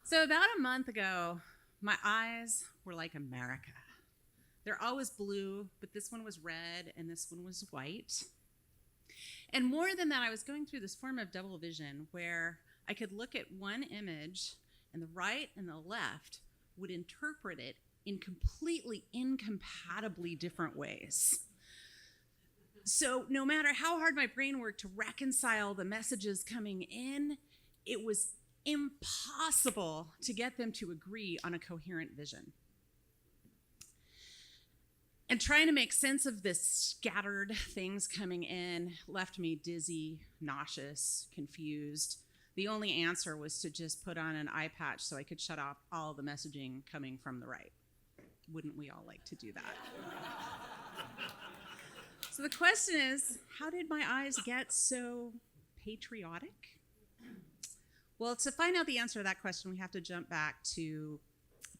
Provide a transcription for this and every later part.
So about a month ago, my eyes were like America. They're always blue, but this one was red and this one was white. And more than that, I was going through this form of double vision where I could look at one image and the right and the left would interpret it in completely incompatibly different ways. So no matter how hard my brain worked to reconcile the messages coming in, it was impossible to get them to agree on a coherent vision. And trying to make sense of this scattered things coming in left me dizzy, nauseous, confused. The only answer was to just put on an eye patch so I could shut off all the messaging coming from the right. Wouldn't we all like to do that? So the question is, how did my eyes get so patriotic? Well, to find out the answer to that question, we have to jump back to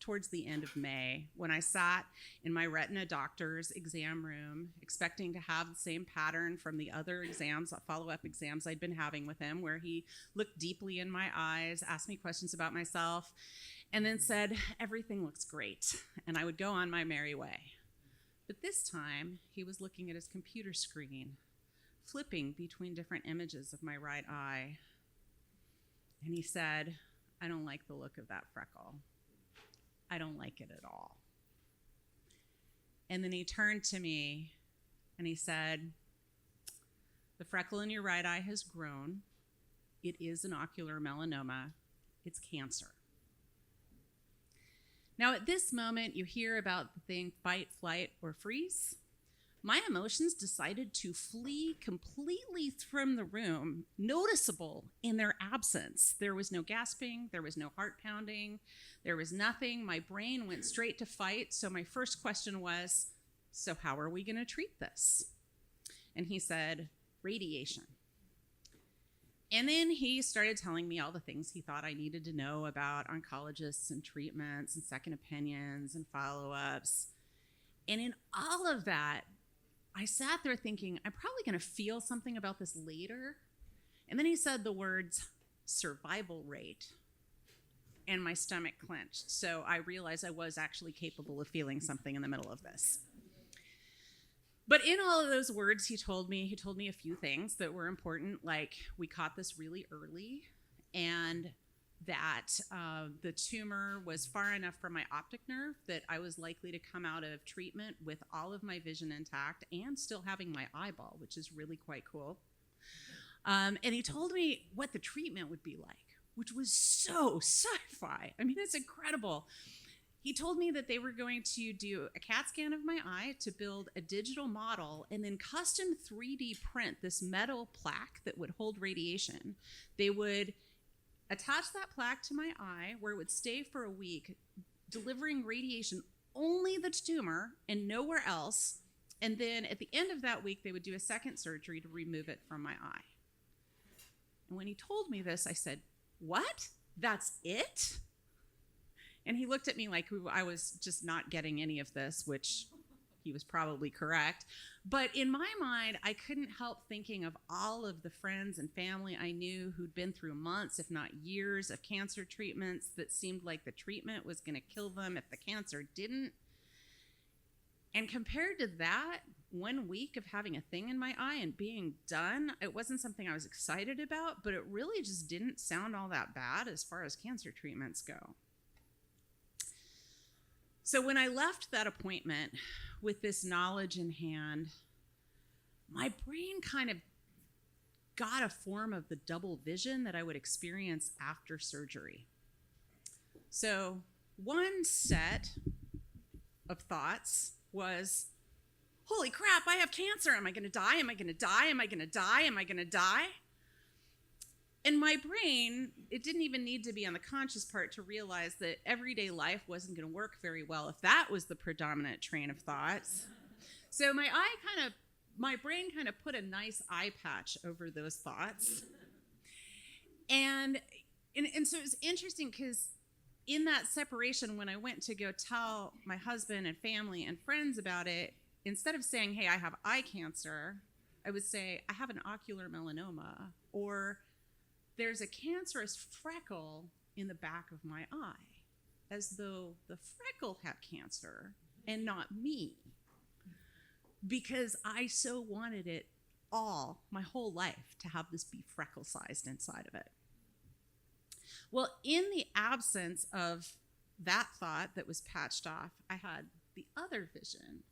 towards the end of May when I sat in my retina doctor's exam room expecting to have the same pattern from the other exams, follow-up exams I'd been having with him, where he looked deeply in my eyes, asked me questions about myself, and then said, "Everything looks great," and I would go on my merry way. But this time, he was looking at his computer screen, flipping between different images of my right eye. And he said, "I don't like the look of that freckle. I don't like it at all." And then he turned to me and he said, "The freckle in your right eye has grown. It is an ocular melanoma. It's cancer." Now, at this moment, you hear about the thing fight, flight, or freeze. My emotions decided to flee completely from the room, noticeable in their absence. There was no gasping, there was no heart pounding, there was nothing. My brain went straight to fight. So my first question was, so how are we going to treat this? And he said, radiation. And then he started telling me all the things he thought I needed to know about oncologists and treatments and second opinions and follow-ups. And in all of that, I sat there thinking, I'm probably going to feel something about this later. And then he said the words survival rate, and my stomach clenched. So I realized I was actually capable of feeling something in the middle of this. But in all of those words he told me a few things that were important, like we caught this really early, and that the tumor was far enough from my optic nerve that I was likely to come out of treatment with all of my vision intact and still having my eyeball, which is really quite cool. And he told me what the treatment would be like, which was so sci-fi. I mean, it's incredible. He told me that they were going to do a CAT scan of my eye to build a digital model and then custom 3D print this metal plaque that would hold radiation. They would attach that plaque to my eye where it would stay for a week, delivering radiation only the tumor and nowhere else. And then at the end of that week, they would do a second surgery to remove it from my eye. And when he told me this, I said, "What? That's it?" And he looked at me like I was just not getting any of this, which he was probably correct. But in my mind, I couldn't help thinking of all of the friends and family I knew who'd been through months, if not years, of cancer treatments that seemed like the treatment was going to kill them if the cancer didn't. And compared to that, 1 week of having a thing in my eye and being done, it wasn't something I was excited about, but it really just didn't sound all that bad as far as cancer treatments go. So when I left that appointment with this knowledge in hand, my brain kind of got a form of the double vision that I would experience after surgery. So one set of thoughts was, holy crap, I have cancer. Am I going to die? Am I going to die? Am I going to die? Am I going to die? And my brain, it didn't even need to be on the conscious part to realize that everyday life wasn't going to work very well if that was the predominant train of thoughts. So my brain kind of put a nice eye patch over those thoughts. And so it was interesting because in that separation, when I went to go tell my husband and family and friends about it, instead of saying, hey, I have eye cancer, I would say, I have an ocular melanoma, or there's a cancerous freckle in the back of my eye, as though the freckle had cancer and not me, because I so wanted it all, my whole life, to have this be freckle-sized inside of it. Well, in the absence of that thought that was patched off, I had the other vision,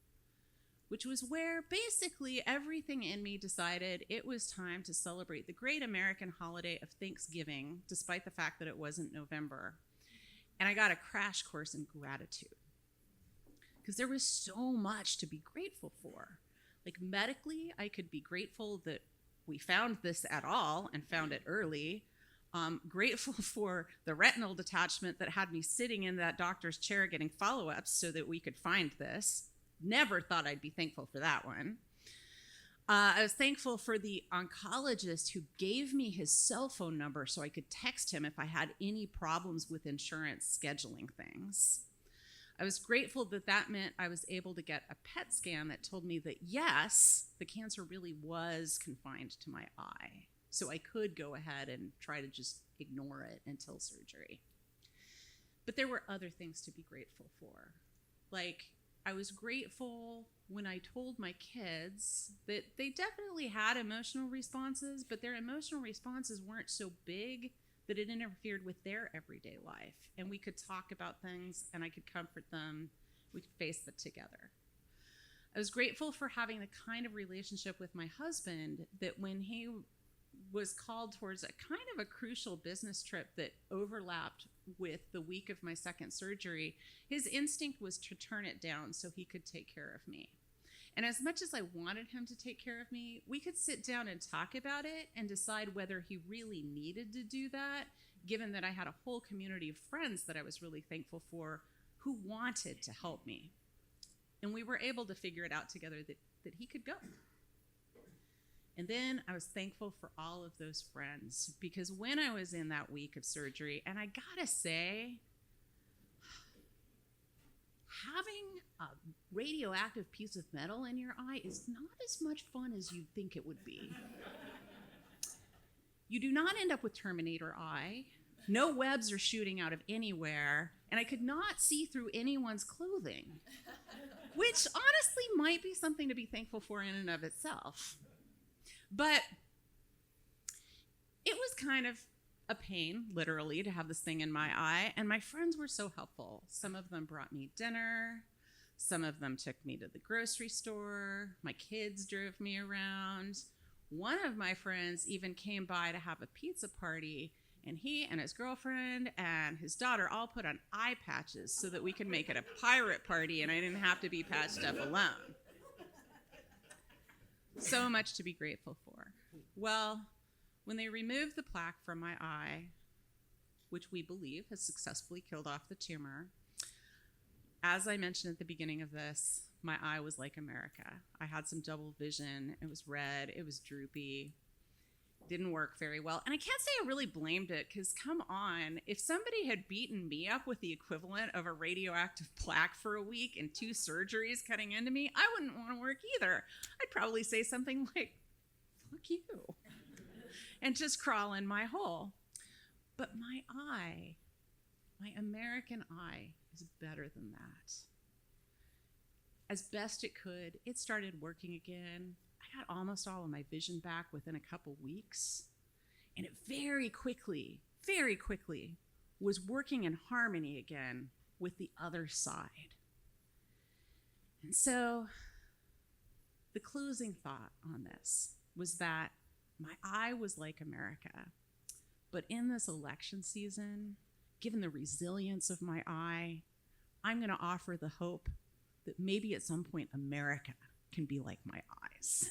which was where basically everything in me decided it was time to celebrate the great American holiday of Thanksgiving, despite the fact that it wasn't November. And I got a crash course in gratitude, because there was so much to be grateful for. Like medically, I could be grateful that we found this at all and found it early. Grateful for the retinal detachment that had me sitting in that doctor's chair getting follow-ups so that we could find this. Never thought I'd be thankful for that one. I was thankful for the oncologist who gave me his cell phone number so I could text him if I had any problems with insurance scheduling things. I was grateful that that meant I was able to get a PET scan that told me that, yes, the cancer really was confined to my eye. So I could go ahead and try to just ignore it until surgery. But there were other things to be grateful for. Like, I was grateful when I told my kids that they definitely had emotional responses, but their emotional responses weren't so big that it interfered with their everyday life. And we could talk about things and I could comfort them. We could face it together. I was grateful for having the kind of relationship with my husband that when he was called towards a kind of a crucial business trip that overlapped with the week of my second surgery, his instinct was to turn it down so he could take care of me. And as much as I wanted him to take care of me, we could sit down and talk about it and decide whether he really needed to do that, given that I had a whole community of friends that I was really thankful for who wanted to help me. And we were able to figure it out together that he could go. And then I was thankful for all of those friends, because when I was in that week of surgery, and I gotta say, having a radioactive piece of metal in your eye is not as much fun as you'd think it would be. You do not end up with Terminator eye. No webs are shooting out of anywhere, and I could not see through anyone's clothing, which honestly might be something to be thankful for in and of itself. But it was kind of a pain, literally, to have this thing in my eye, and my friends were so helpful. Some of them brought me dinner. Some of them took me to the grocery store. My kids drove me around. One of my friends even came by to have a pizza party, and he and his girlfriend and his daughter all put on eye patches so that we could make it a pirate party and I didn't have to be patched up alone. So much to be grateful for. Well, when they removed the plaque from my eye, which we believe has successfully killed off the tumor, as I mentioned at the beginning of this, my eye was like America. I had some double vision. It was red. It was droopy. Didn't work very well. And I can't say I really blamed it, because come on, if somebody had beaten me up with the equivalent of a radioactive plaque for a week and 2 surgeries cutting into me, I wouldn't want to work either. I'd probably say something like, fuck you, and just crawl in my hole. But my eye, my American eye, is better than that. As best it could, it started working again. I got almost all of my vision back within a couple weeks. And it very quickly was working in harmony again with the other side. And so the closing thought on this was that my eye was like America. But in this election season, given the resilience of my eye, I'm going to offer the hope that maybe at some point America can be like my eyes.